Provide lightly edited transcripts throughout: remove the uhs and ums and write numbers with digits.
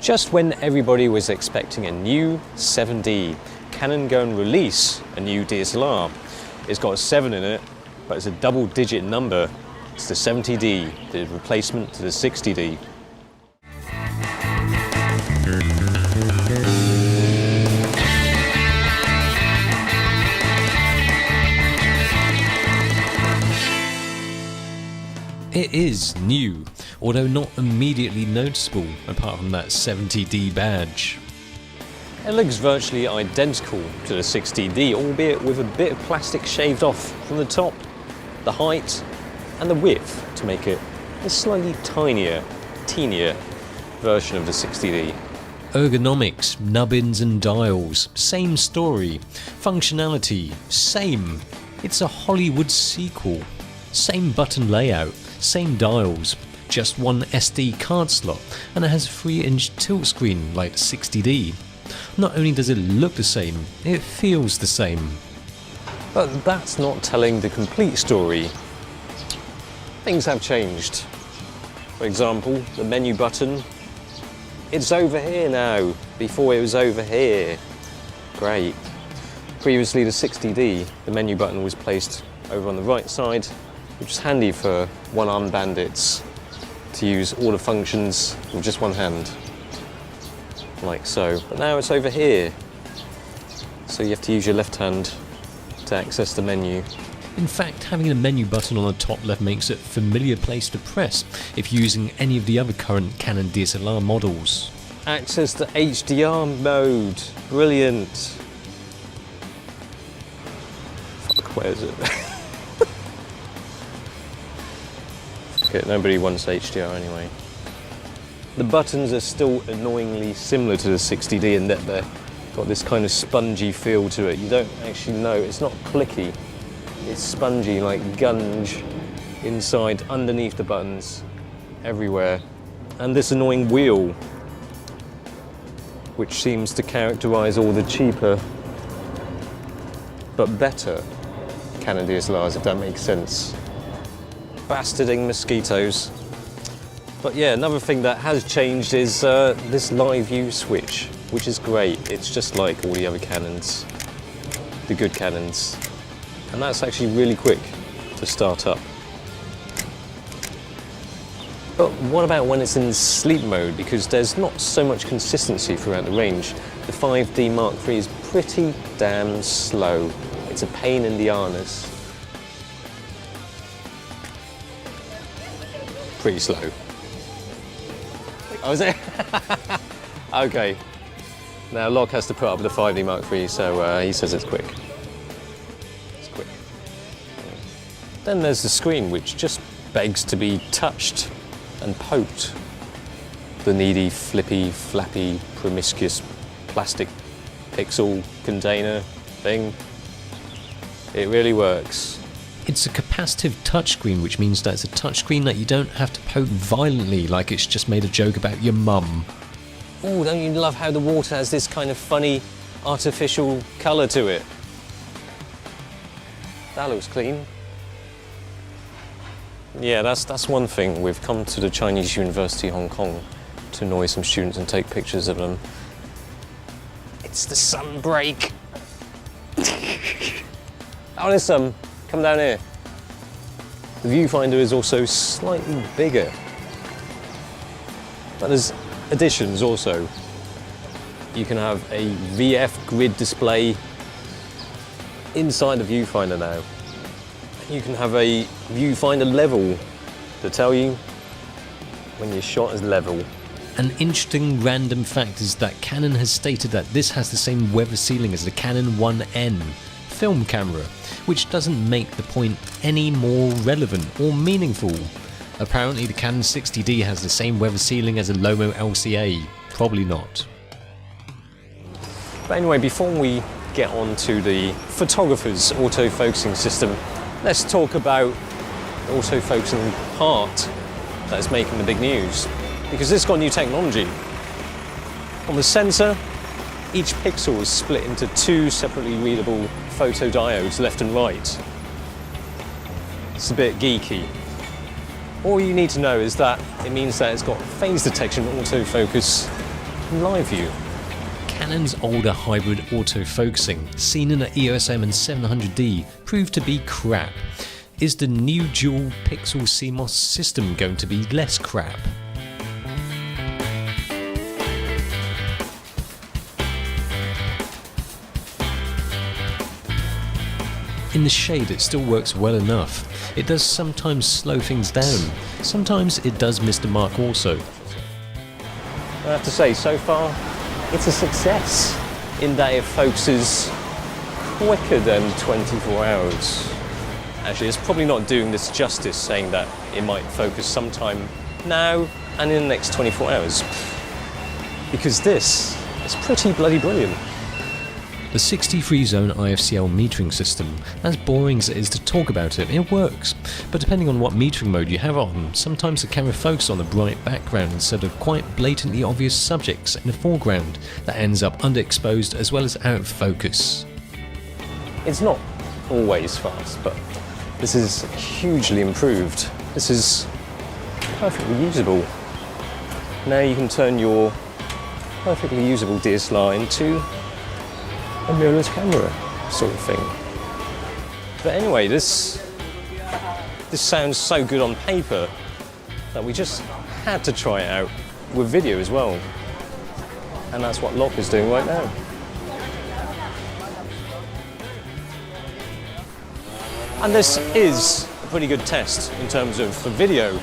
Just when everybody was expecting a new 7D, Canon go and release a new DSLR. It's got a 7 in it, but it's a double-digit number. It's the 70D, the replacement to the 60D. It is new, although not immediately noticeable apart from that 70D badge. It looks virtually identical to the 60D, albeit with a bit of plastic shaved off from the top, the height and the width to make it a slightly tinier, teenier version of the 60D. Ergonomics, nubbins and dials, same story. Functionality, same. It's a Hollywood sequel. Same button layout, same dials, just one SD card slot, and it has a 3-inch tilt screen like the 60D. Not only does it look the same, it feels the same. But that's not telling the complete story. Things have changed. For example, the menu button, it's over here now. Before it was over here. Great. Previously the 60D, the menu button was placed over on the right side, which is handy for one-armed bandits to use all the functions with just one hand, like so. But now it's over here, so you have to use your left hand to access the menu. In fact, having a menu button on the top left makes it a familiar place to press if you're using any of the other current Canon DSLR models. Access to HDR mode, brilliant. Fuck, where is it? Okay, nobody wants HDR anyway. The buttons are still annoyingly similar to the 60D in that they've got this kind of spongy feel to it. You don't actually know, it's not clicky. It's spongy, like gunge inside, underneath the buttons, everywhere. And this annoying wheel, which seems to characterize all the cheaper but better Canon DSLRs, if that makes sense. Bastarding mosquitoes. But yeah, another thing that has changed is this live view switch, which is great. It's just like all the other Canons, the good Canons. And that's actually really quick to start up. But what about when it's in sleep mode? Because there's not so much consistency throughout the range. The 5D Mark III is pretty damn slow. It's a pain in the arse. Pretty slow. Oh, is it? Okay. Now Locke has to put up with the 5D Mark III, so he says it's quick. It's quick. Then there's the screen, which just begs to be touched and poked. The needy, flippy, flappy, promiscuous plastic pixel container thing. It really works. It's a capacitive touchscreen, which means that it's a touchscreen that you don't have to poke violently like it's just made a joke about your mum. Oh, don't you love how the water has this kind of funny artificial colour to it? That looks clean. Yeah, that's one thing. We've come to the Chinese University, Hong Kong, to annoy some students and take pictures of them. It's the sun break. Oh, there's some. Come down here. The viewfinder is also slightly bigger. But there's additions also. You can have a VF grid display inside the viewfinder now. You can have a viewfinder level to tell you when your shot is level. An interesting random fact is that Canon has stated that this has the same weather sealing as the Canon 1N film camera, which doesn't make the point any more relevant or meaningful. Apparently the Canon 60D has the same weather sealing as a Lomo LCA. Probably not. But anyway, before we get on to the photographer's autofocusing system, let's talk about the autofocusing part that's making the big news. Because this got new technology. On the sensor, each pixel is split into two separately readable photodiodes, left and right. It's a bit geeky. All you need to know is that it means that it's got phase detection autofocus from live view. Canon's older hybrid autofocusing, seen in the EOS M and 700D, proved to be crap. Is the new dual pixel CMOS system going to be less crap? In the shade it still works well enough. It does sometimes slow things down. Sometimes it does miss the mark also. I have to say, so far it's a success in that it focuses quicker than 24 hours. Actually, it's probably not doing this justice saying that it might focus sometime now and in the next 24 hours. Because this is pretty bloody brilliant. The 63 zone IFCL metering system, as boring as it is to talk about it, it works. But depending on what metering mode you have on, sometimes the camera focuses on the bright background instead of quite blatantly obvious subjects in the foreground that ends up underexposed as well as out of focus. It's not always fast, but this is hugely improved. This is perfectly usable. Now you can turn your perfectly usable DSLR into a mirrorless camera sort of thing. But anyway, this sounds so good on paper that we just had to try it out with video as well. And that's what Locke is doing right now. And this is a pretty good test in terms of for video,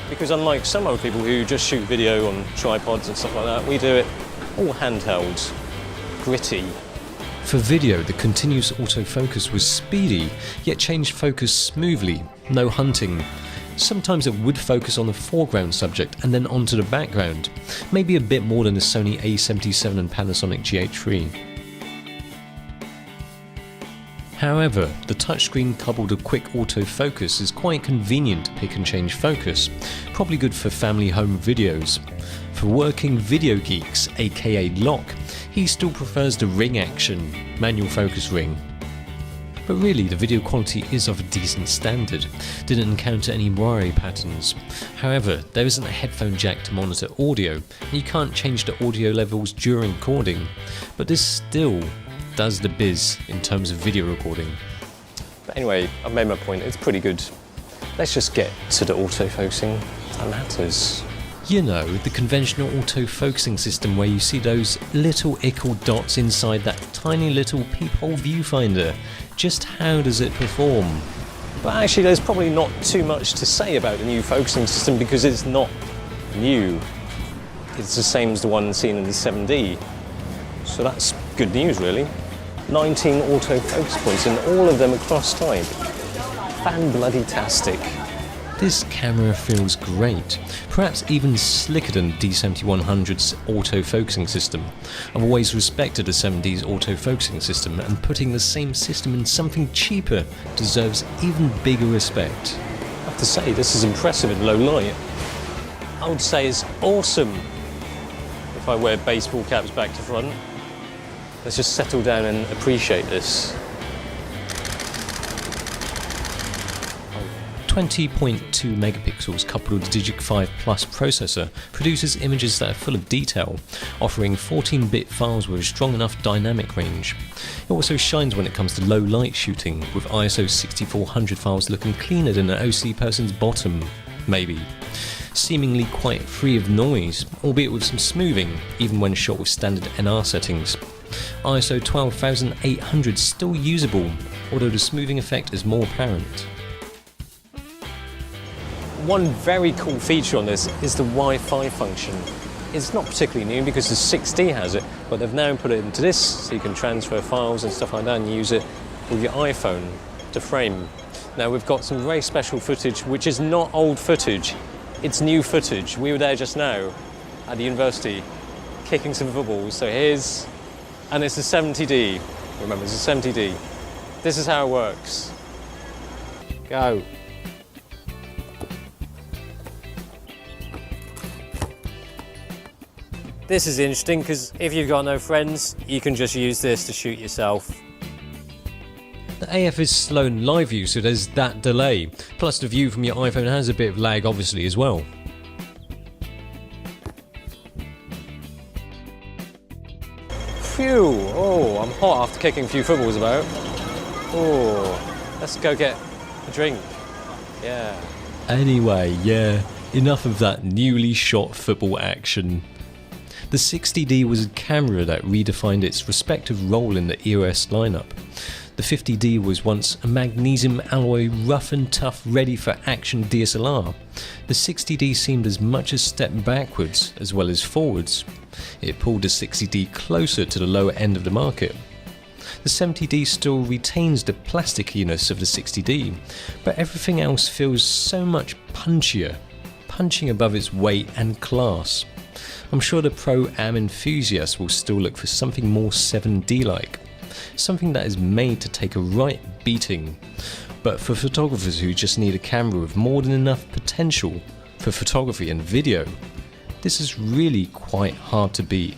because unlike some other people who just shoot video on tripods and stuff like that, we do it all handheld. Gritty. For video, the continuous autofocus was speedy, yet changed focus smoothly, no hunting. Sometimes it would focus on the foreground subject and then onto the background, maybe a bit more than the Sony A77 and Panasonic GH3. However, the touchscreen coupled with quick autofocus is quite convenient to pick and change focus, probably good for family home videos. For working video geeks, aka Locke, he still prefers the ring action, manual focus ring. But really, the video quality is of a decent standard, didn't encounter any wiry patterns. However, there isn't a headphone jack to monitor audio, and you can't change the audio levels during recording, but this still does the biz in terms of video recording. But anyway, I've made my point, it's pretty good. Let's just get to the autofocusing that matters. You know, the conventional autofocusing system where you see those little ickle dots inside that tiny little peephole viewfinder. Just how does it perform? But actually there's probably not too much to say about the new focusing system because it's not new. It's the same as the one seen in the 7D. So that's good news really. 19 autofocus points and all of them across type. Fan-bloody-tastic. This camera feels great, perhaps even slicker than D7100's autofocusing system. I've always respected the 7D's autofocusing system, and putting the same system in something cheaper deserves even bigger respect. I have to say, this is impressive in low light. I would say it's awesome if I wear baseball caps back to front. Let's just settle down and appreciate this. 20.2 megapixels coupled with the Digic 5 Plus processor produces images that are full of detail, offering 14-bit files with a strong enough dynamic range. It also shines when it comes to low light shooting, with ISO 6400 files looking cleaner than an OC person's bottom, maybe. Seemingly quite free of noise, albeit with some smoothing, even when shot with standard NR settings. ISO 12800 still usable, although the smoothing effect is more apparent. One very cool feature on this is the Wi-Fi function. It's not particularly new because the 6D has it, but they've now put it into this so you can transfer files and stuff like that and use it with your iPhone to frame. Now we've got some very special footage which is not old footage, it's new footage. We were there just now at the university kicking some footballs, so here's, and it's the 70D, remember it's the 70D. This is how it works. Go. This is interesting because if you've got no friends, you can just use this to shoot yourself. The AF is slow in live view, so there's that delay. Plus the view from your iPhone has a bit of lag obviously as well. Phew! Oh, I'm hot after kicking a few footballs about. Oh, let's go get a drink. Yeah. Anyway, yeah, enough of that newly shot football action. The 60D was a camera that redefined its respective role in the EOS lineup. The 50D was once a magnesium alloy rough and tough ready for action DSLR. The 60D seemed as much a step backwards as well as forwards. It pulled the 60D closer to the lower end of the market. The 70D still retains the plasticiness of the 60D, but everything else feels so much punchier, punching above its weight and class. I'm sure the Pro-Am enthusiast will still look for something more 7D-like, something that is made to take a right beating. But for photographers who just need a camera with more than enough potential for photography and video, this is really quite hard to beat.